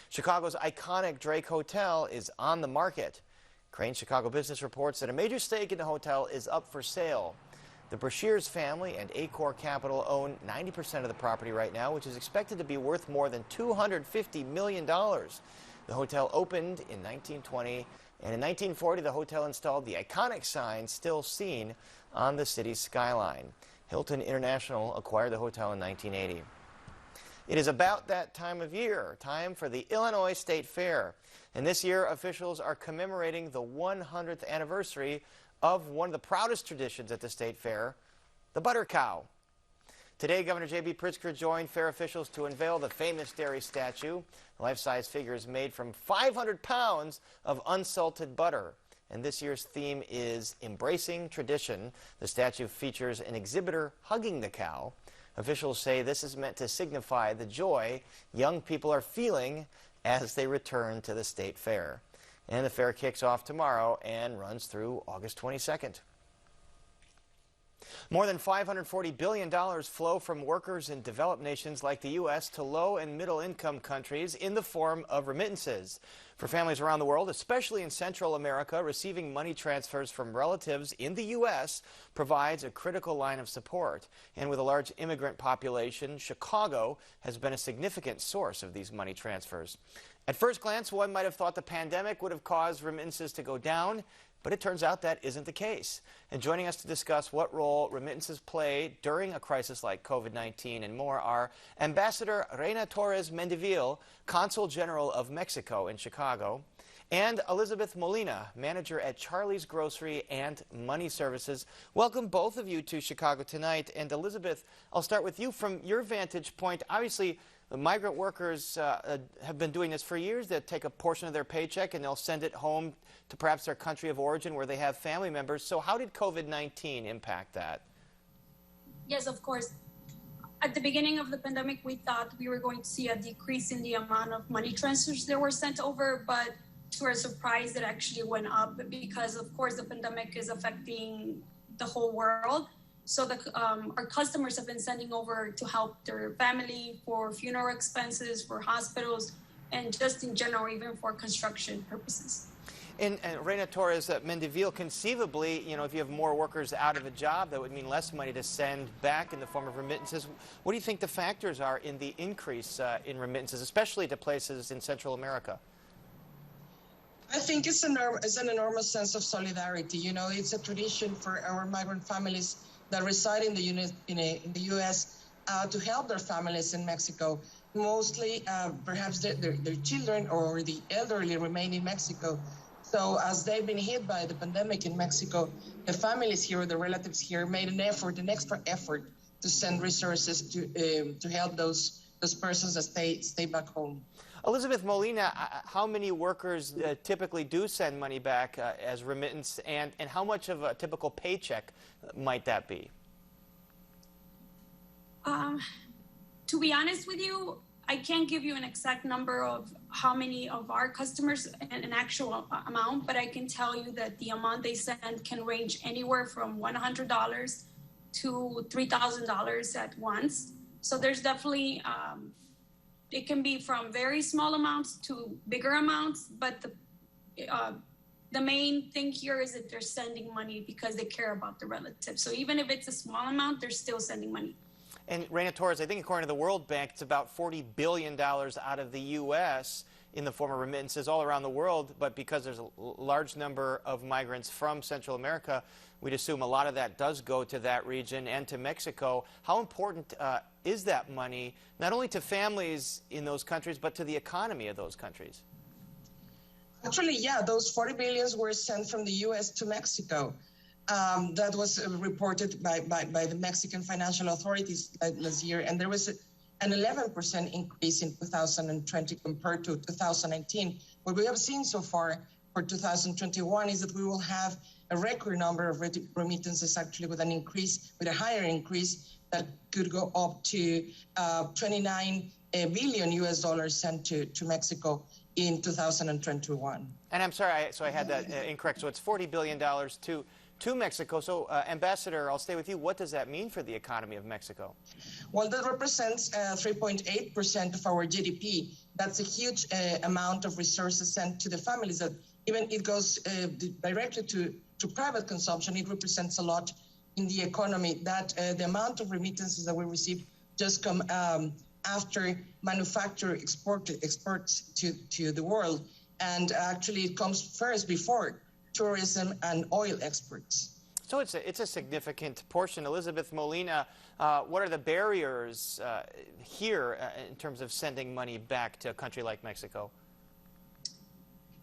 Chicago's iconic Drake Hotel is on the market. Crane Chicago Business reports that a major stake in the hotel is up for sale. The Brashears family and Acor Capital own 90% of the property right now, which is expected to be worth more than $250 million. The hotel opened in 1920, and in 1940 the hotel installed the iconic sign still seen on the city's skyline. Hilton International acquired the hotel in 1980. It is about that time of year, time for the Illinois State Fair. And this year, officials are commemorating the 100th anniversary of one of the proudest traditions at the State Fair, the butter cow. Today, Governor J.B. Pritzker joined fair officials to unveil the famous dairy statue. The life-size figure is made from 500 pounds of unsalted butter. And this year's theme is Embracing Tradition. The statue features an exhibitor hugging the cow. Officials say this is meant to signify the joy young people are feeling as they return to the State Fair. And the fair kicks off tomorrow and runs through August 22nd. More than $540 billion flow from workers in developed nations like the U.S. to low and middle income countries in the form of remittances. For families around the world, especially in Central America, receiving money transfers from relatives in the U.S. provides a critical line of support. And with a large immigrant population, Chicago has been a significant source of these money transfers. At first glance, one might have thought the pandemic would have caused remittances to go down, but it turns out that isn't the case. And joining us to discuss what role remittances play during a crisis like COVID-19 and more are Ambassador Reina Torres Mendivil, Consul General of Mexico in Chicago, and Elizabeth Molina, manager at Charlie's Grocery and Money Services. Welcome both of you to Chicago tonight. And Elizabeth, I'll start with you. From your vantage point, obviously the migrant workers have been doing this for years. They'll take a portion of their paycheck and they'll send it home to perhaps their country of origin where they have family members. So how did COVID-19 impact that? Yes, of course. At the beginning of the pandemic, we thought we were going to see a decrease in the amount of money transfers that were sent over, but to our surprise, it actually went up because, of course, the pandemic is affecting the whole world. So our customers have been sending over to help their family for funeral expenses, for hospitals, and just in general, even for construction purposes. And Reina Torres Mendivil, conceivably, you know, if you have more workers out of a job, that would mean less money to send back in the form of remittances. What do you think the factors are in the increase in remittances, especially to places in Central America? I think it's an enormous sense of solidarity. You know, it's a tradition for our migrant families that reside in the U.S. To help their families in Mexico. Mostly, perhaps their children or the elderly remain in Mexico. So as they've been hit by the pandemic in Mexico, the families here, the relatives here, made an extra effort to send resources to help those persons as they stay back home. Elizabeth Molina, how many workers typically do send money back as remittance, and how much of a typical paycheck might that be? To be honest with you, I can't give you an exact number of how many of our customers and an actual amount, but I can tell you that the amount they send can range anywhere from $100 to $3,000 at once. So there's definitely, it can be from very small amounts to bigger amounts, but the main thing here is that they're sending money because they care about the relative. So even if it's a small amount, they're still sending money. And Reina Torres, I think according to the World Bank, it's about $40 billion out of the U.S. in the form of remittances all around the world. But because there's a large number of migrants from Central America, we'd assume a lot of that does go to that region and to Mexico. How important is that money, not only to families in those countries, but to the economy of those countries? Actually, yeah, those 40 billions were sent from the U.S. to Mexico. That was reported by the Mexican financial authorities last year, and there was an 11% increase in 2020 compared to 2019. What we have seen so far for 2021 is that we will have a record number of remittances, actually with a higher increase that could go up to 29 billion US dollars sent to Mexico in 2021. And I'm sorry, so I had that incorrect. So it's $40 billion to Mexico. So, Ambassador, I'll stay with you. What does that mean for the economy of Mexico? Well, that represents 3.8% of our GDP. That's a huge amount of resources sent to the families. That even it goes directly to private consumption. It represents a lot in the economy, that the amount of remittances that we receive just come after manufacture exports to the world, and actually it comes first before tourism and oil exports. So it's a significant portion. Elizabeth Molina, what are the barriers here in terms of sending money back to a country like Mexico?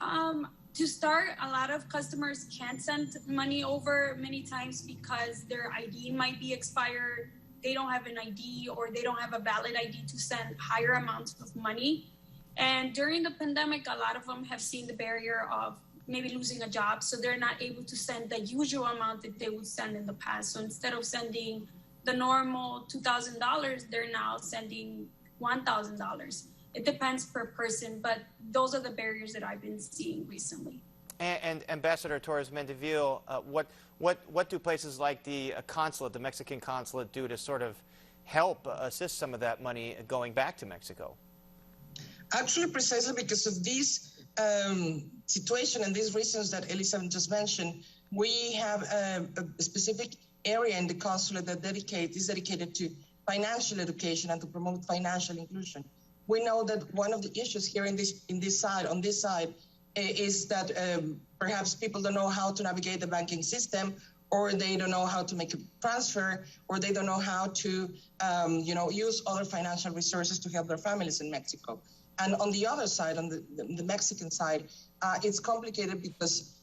To start, a lot of customers can't send money over many times because their ID might be expired. They don't have an ID, or they don't have a valid ID to send higher amounts of money. And during the pandemic, a lot of them have seen the barrier of maybe losing a job, so they're not able to send the usual amount that they would send in the past. So instead of sending the normal $2,000, they're now sending $1,000. It depends per person, but those are the barriers that I've been seeing recently. And Ambassador Torres Mendivil, what do places like the consulate, the Mexican consulate, do to sort of help assist some of that money going back to Mexico? Actually, precisely because of this situation and these reasons that Elizabeth just mentioned, we have a specific area in the consulate that is dedicated to financial education and to promote financial inclusion. We know that one of the issues here on this side is that perhaps people don't know how to navigate the banking system, or they don't know how to make a transfer, or they don't know how to use other financial resources to help their families in Mexico. And on the other side, on the Mexican side, it's complicated because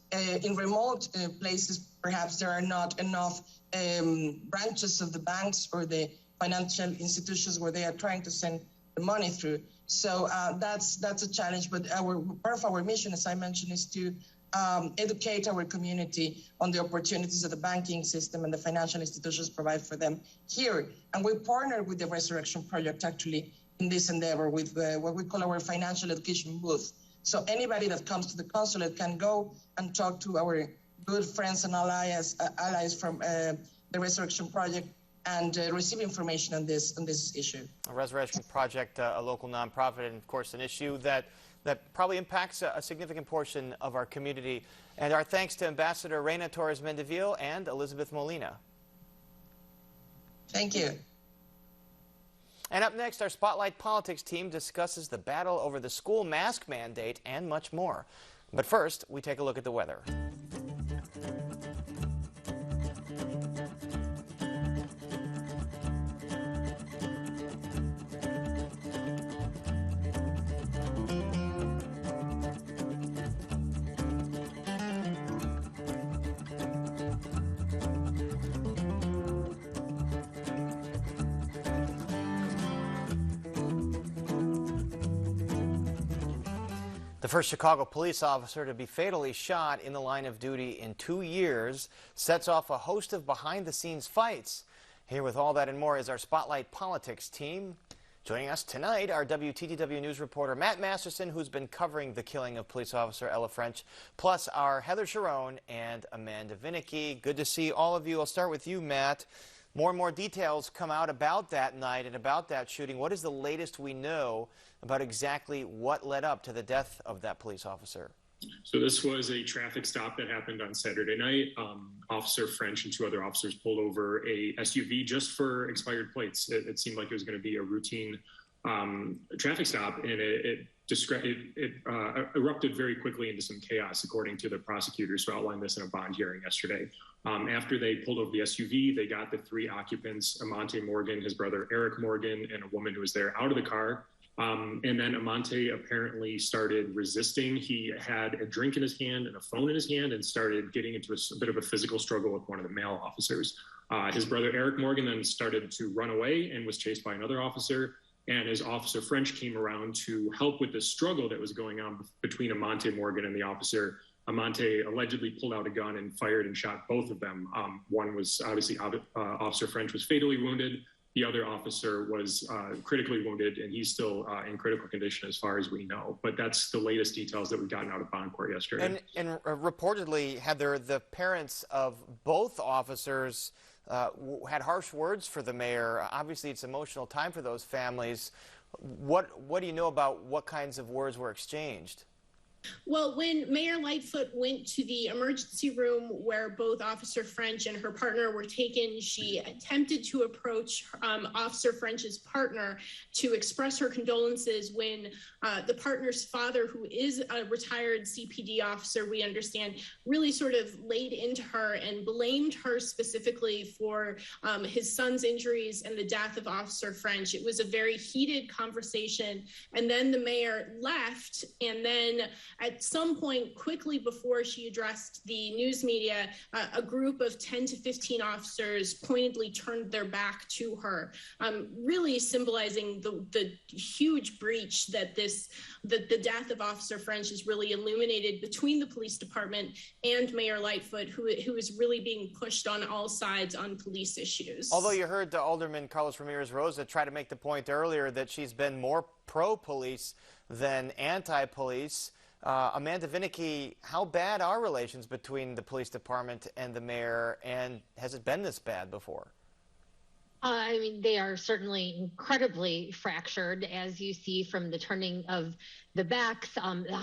in remote places, perhaps there are not enough branches of the banks or the financial institutions where they are trying to send the money through. So that's a challenge. But part of our mission, as I mentioned, is to educate our community on the opportunities that the banking system and the financial institutions provide for them here. And we partner with the Resurrection Project, actually, in this endeavor with what we call our financial education booth. So anybody that comes to the consulate can go and talk to our good friends and allies from the Resurrection Project and receive information on this issue. A Resurrection Project, a local nonprofit, and of course an issue that probably impacts a significant portion of our community. And our thanks to Ambassador Reina Torres Mendivil and Elizabeth Molina. Thank you. And up next, our Spotlight Politics team discusses the battle over the school mask mandate and much more. But first, we take a look at the weather. The first Chicago police officer to be fatally shot in the line of duty in 2 years sets off a host of behind-the-scenes fights. Here with all that and more is our Spotlight Politics team. Joining us tonight, our WTTW News reporter Matt Masterson, who's been covering the killing of police officer Ella French, plus our Heather Sharon and Amanda Vinicky. Good to see all of you. I'll start with you, Matt. More and more details come out about that night and about that shooting. What is the latest we know about exactly what led up to the death of that police officer? So this was a traffic stop that happened on Saturday night. Officer French and 2 other officers pulled over a SUV just for expired plates. It seemed like it was going to be a routine traffic stop, and it erupted very quickly into some chaos, according to the prosecutors who outlined this in a bond hearing yesterday. After they pulled over the SUV, they got the 3 occupants, Amante Morgan, his brother Eric Morgan, and a woman who was there out of the car. And then Amante apparently started resisting. He had a drink in his hand and a phone in his hand and started getting into a bit of a physical struggle with one of the male officers. His brother Eric Morgan then started to run away and was chased by another officer. And as Officer French came around to help with the struggle that was going on between Amante Morgan and the officer, Amante allegedly pulled out a gun and fired and shot both of them. One was obviously, Officer French was fatally wounded. The other officer was critically wounded, and he's still in critical condition as far as we know. But that's the latest details that we've gotten out of bond court yesterday. And reportedly, Heather, the parents of both officers had harsh words for the mayor. Obviously, it's an emotional time for those families. What do you know about what kinds of words were exchanged? Well, when Mayor Lightfoot went to the emergency room where both Officer French and her partner were taken, she attempted to approach Officer French's partner to express her condolences when the partner's father, who is a retired CPD officer, we understand, really sort of laid into her and blamed her specifically for his son's injuries and the death of Officer French. It was a very heated conversation. And then the mayor left, and then at some point, quickly before she addressed the news media, a group of 10 to 15 officers pointedly turned their back to her, really symbolizing the huge breach that the death of Officer French has really illuminated between the police department and Mayor Lightfoot, who is really being pushed on all sides on police issues. Although you heard Alderman Carlos Ramirez-Rosa try to make the point earlier that she's been more pro-police than anti-police. Amanda Vinicky, how bad are relations between the police department and the mayor, and has it been this bad before? I mean, they are certainly incredibly fractured, as you see from the turning of the backs.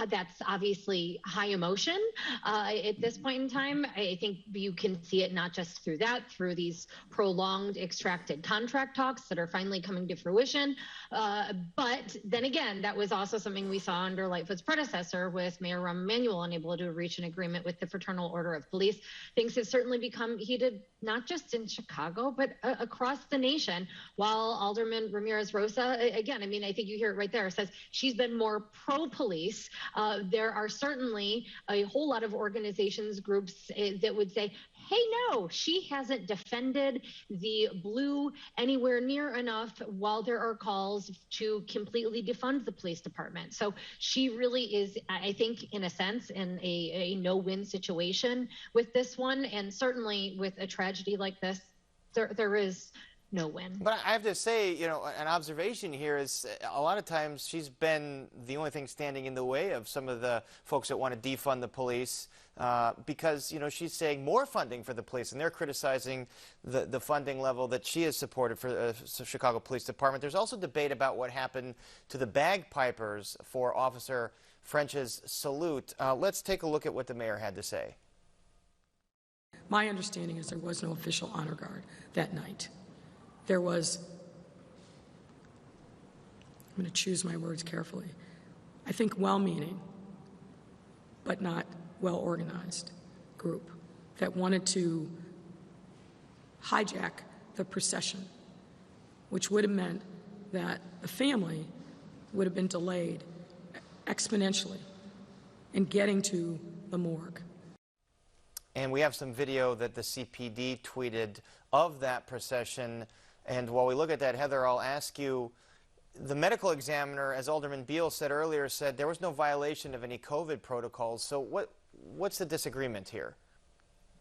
That's obviously high emotion at this point in time. I think you can see it not just through that, through these prolonged extracted contract talks that are finally coming to fruition. But then again, that was also something we saw under Lightfoot's predecessor with Mayor Rahm Emanuel, unable to reach an agreement with the Fraternal Order of Police. Things have certainly become heated, not just in Chicago, but across the nation. While Alderman Ramirez-Rosa, again, I mean, I think you hear it right there, says she's been more pro-police. There are certainly a whole lot of organizations, groups that would say, hey, no, she hasn't defended the blue anywhere near enough, while there are calls to completely defund the police department. So she really is, I think, in a sense, in a no-win situation with this one. And certainly with a tragedy like this, there is no win. But I have to say, you know, an observation here is a lot of times she's been the only thing standing in the way of some of the folks that want to defund the police because, you know, she's saying more funding for the police, and they're criticizing the funding level that she has supported for the Chicago Police Department. There's also debate about what happened to the bagpipers for Officer French's salute. Let's take a look at what the mayor had to say. My understanding is there was no official honor guard that night. There was, I'm going to choose my words carefully, I think well-meaning, but not well-organized group that wanted to hijack the procession, which would have meant that the family would have been delayed exponentially in getting to the morgue. And we have some video that the CPD tweeted of that procession. And while we look at that, Heather, I'll ask you, the medical examiner, as Alderman Beal said earlier, said there was no violation of any COVID protocols. So what's the disagreement here?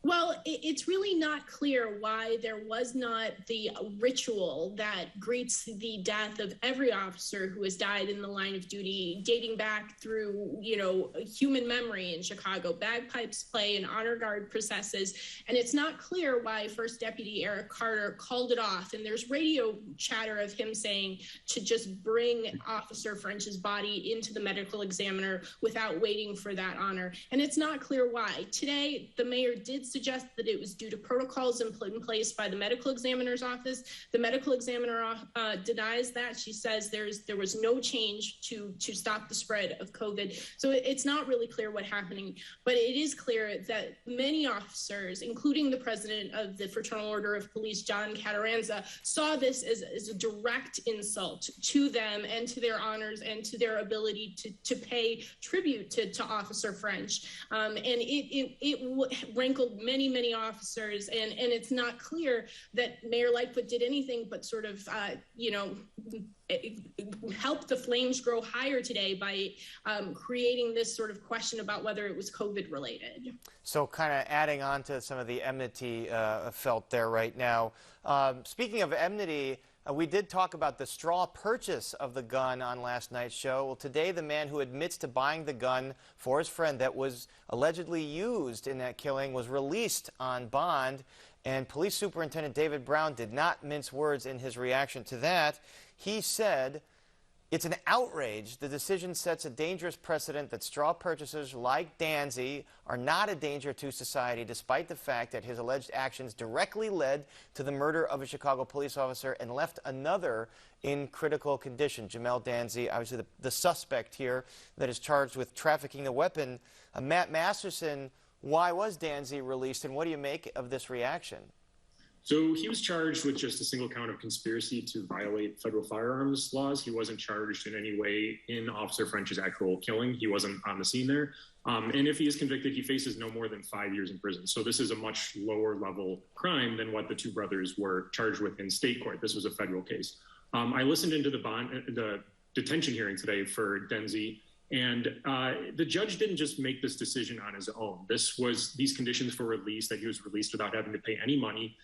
Well, it's really not clear why there was not the ritual that greets the death of every officer who has died in the line of duty, dating back through, you know, human memory in Chicago. Bagpipes play and honor guard processes, and it's not clear why First Deputy Eric Carter called it off. And there's radio chatter of him saying to just bring Officer French's body into the medical examiner without waiting for that honor. And it's not clear why. Today, the mayor did suggest that it was due to protocols in place by the medical examiner's office. The medical examiner denies that. She says there was no change to stop the spread of COVID. So it's not really clear what's happening, but it is clear that many officers, including the president of the Fraternal Order of Police, John Cataranza, saw this as a direct insult to them and to their honors and to their ability to pay tribute to Officer French. And it rankled many officers, and it's not clear that Mayor Lightfoot did anything but sort of, help the flames grow higher today by creating this sort of question about whether it was COVID related. So kind of adding on to some of the enmity felt there right now. Speaking of enmity, we did talk about the straw purchase of the gun on last night's show. Well, today the man who admits to buying the gun for his friend that was allegedly used in that killing was released on bond, and Police Superintendent David Brown did not mince words in his reaction to that. He said It's an outrage. The decision sets a dangerous precedent that straw purchasers like Danzy are not a danger to society, despite the fact that his alleged actions directly led to the murder of a Chicago police officer and left another in critical condition. Jamel Danzy, obviously the suspect here that is charged with trafficking the weapon. Matt Masterson, why was Danzy released, and what do you make of this reaction? So he was charged with just a single count of conspiracy to violate federal firearms laws. He wasn't charged in any way in Officer French's actual killing. He wasn't on the scene there. And if he is convicted, he faces no more than 5 years in prison. So this is a much lower level crime than what the two brothers were charged with in state court. This was a federal case. I listened into the detention hearing today for Danzy, and the judge didn't just make this decision on his own. These conditions for release, that he was released without having to pay any money.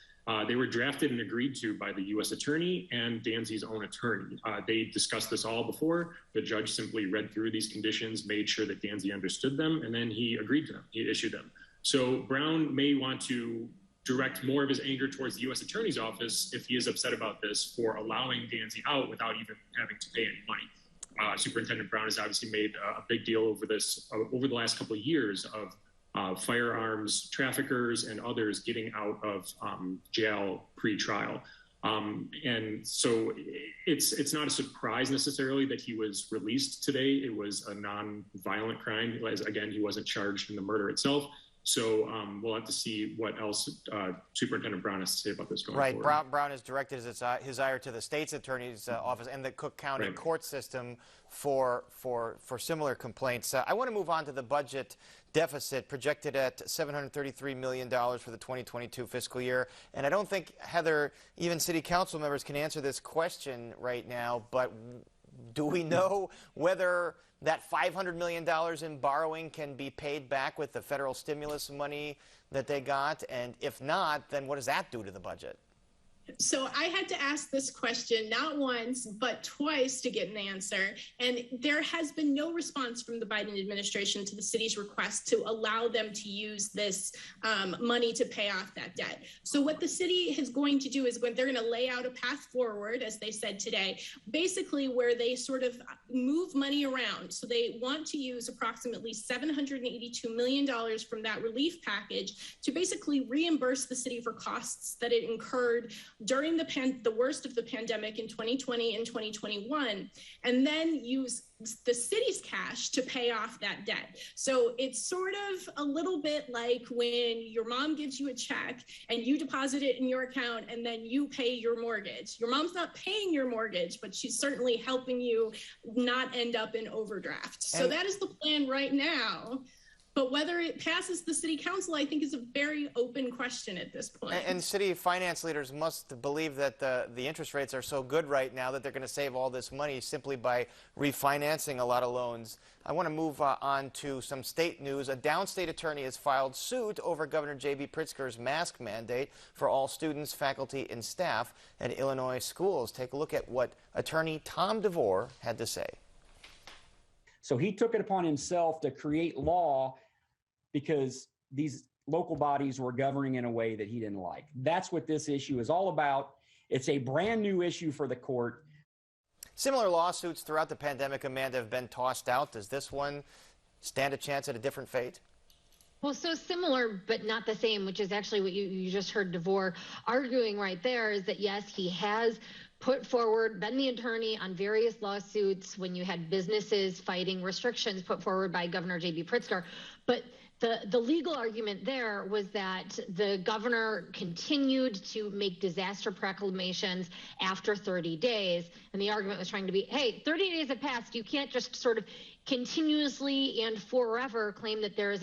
They were drafted and agreed to by the U.S. attorney and Danzy's own attorney. They discussed this all before. The judge simply read through these conditions, made sure that Danzy understood them, and then he agreed to them. He issued them. So Brown may want to direct more of his anger towards the U.S. attorney's office if he is upset about this for allowing Danzy out without even having to pay any money. Superintendent Brown has obviously made a big deal over this over the last couple of years of firearms traffickers and others getting out of jail pre-trial. And so it's not a surprise necessarily that he was released today. It was a non-violent crime. Again, he wasn't charged in the murder itself. So we'll have to see what else Superintendent Brown has to say about this going forward. Right. Brown has directed his ire to the state's attorney's office and the Cook County court system for similar complaints. I want to move on to the budget deficit projected at $733 million for the 2022 fiscal year. And I don't think, Heather, even city council members can answer this question right now, but do we know whether that $500 million in borrowing can be paid back with the federal stimulus money that they got? And if not, then what does that do to the budget? So I had to ask this question not once, but twice to get an answer. And there has been no response from the Biden administration to the city's request to allow them to use this money to pay off that debt. So what the city is going to do is they're going to lay out a path forward, as they said today, basically where they sort of move money around. So they want to use approximately $782 million from that relief package to basically reimburse the city for costs that it incurred during the worst of the pandemic in 2020 and 2021, and then use the city's cash to pay off that debt. So it's sort of a little bit like when your mom gives you a check and you deposit it in your account and then you pay your mortgage. Your mom's not paying your mortgage, but she's certainly helping you not end up in overdraft. So that is the plan right now. But whether it passes the city council, I think, is a very open question at this point. And city finance leaders must believe that the interest rates are so good right now that they're going to save all this money simply by refinancing a lot of loans. I want to move on to some state news. A downstate attorney has filed suit over Governor J.B. Pritzker's mask mandate for all students, faculty, and staff at Illinois schools. Take a look at what attorney Tom DeVore had to say. So he took it upon himself to create law because these local bodies were governing in a way that he didn't like. That's what this issue is all about. It's a brand new issue for the court. Similar lawsuits throughout the pandemic, Amanda, have been tossed out. Does this one stand a chance at a different fate? Well, so similar, but not the same, which is actually what you just heard DeVore arguing right there, is that, yes, he has been the attorney on various lawsuits when you had businesses fighting restrictions put forward by Governor J.B. Pritzker. But the legal argument there was that the governor continued to make disaster proclamations after 30 days. And the argument was trying to be, hey, 30 days have passed. You can't just sort of continuously and forever claim that there is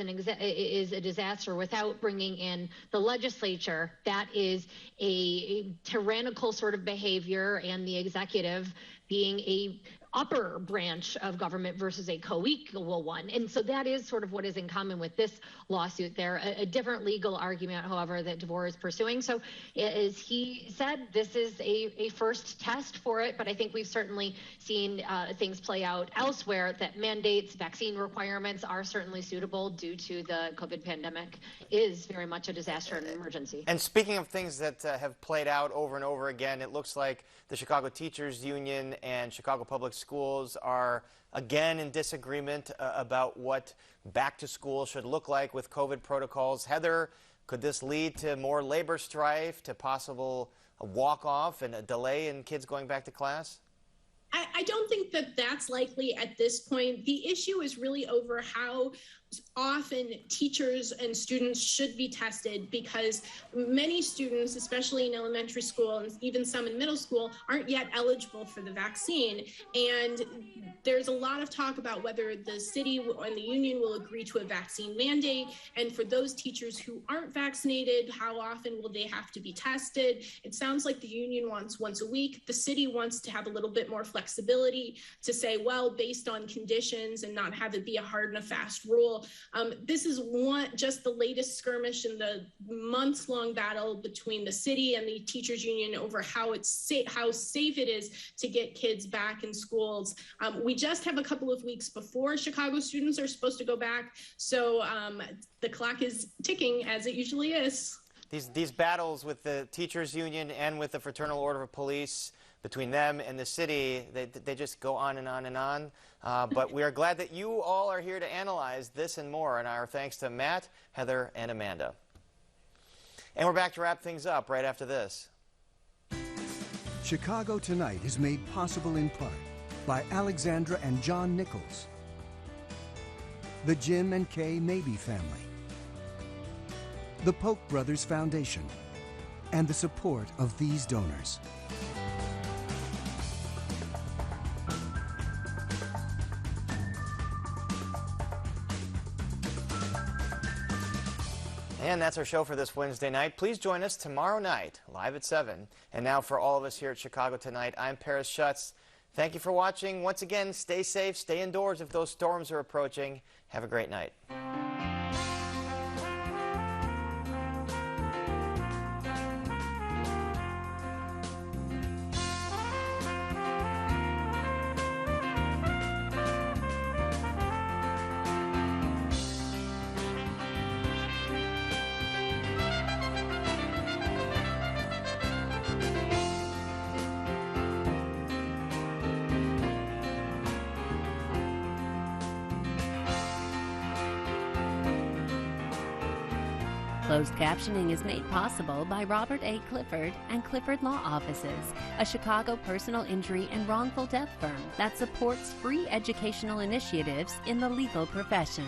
a disaster without bringing in the legislature. That is a tyrannical sort of behavior, and the executive being a upper branch of government versus a co-equal one. And so that is sort of what is in common with this lawsuit there. A different legal argument, however, that DeVore is pursuing. So as he said, this is a first test for it, but I think we've certainly seen things play out elsewhere, that mandates, vaccine requirements are certainly suitable due to the COVID pandemic is very much a disaster and an emergency. And speaking of things that have played out over and over again, it looks like the Chicago Teachers Union and Chicago Public schools are again in disagreement about what back to school should look like with COVID protocols. Heather, could this lead to more labor strife, to possible walk-off and a delay in kids going back to class? I don't think that that's likely at this point. The issue is really over how often teachers and students should be tested, because many students, especially in elementary school and even some in middle school, aren't yet eligible for the vaccine. And there's a lot of talk about whether the city and the union will agree to a vaccine mandate. And for those teachers who aren't vaccinated, how often will they have to be tested? It sounds like the union wants once a week. The city wants to have a little bit more flexibility to say, well, based on conditions, and not have it be a hard and a fast rule. This is just the latest skirmish in the months-long battle between the city and the teachers union over how safe it is to get kids back in schools. We just have a couple of weeks before Chicago students are supposed to go back, so the clock is ticking, as it usually is. These battles with the teachers union and with the Fraternal Order of Police, between them and the city, they just go on and on and on. But we are glad that you all are here to analyze this and more, and our thanks to Matt, Heather, and Amanda. And we're back to wrap things up right after this. Chicago Tonight is made possible in part by Alexandra and John Nichols, the Jim and Kay Mabey family, the Polk Brothers Foundation, and the support of these donors. And that's our show for this Wednesday night. Please join us tomorrow night, live at 7. And now for all of us here at Chicago Tonight, I'm Paris Schutz. Thank you for watching. Once again, stay safe, stay indoors if those storms are approaching. Have a great night. Closed captioning is made possible by Robert A. Clifford and Clifford Law Offices, a Chicago personal injury and wrongful death firm that supports free educational initiatives in the legal profession.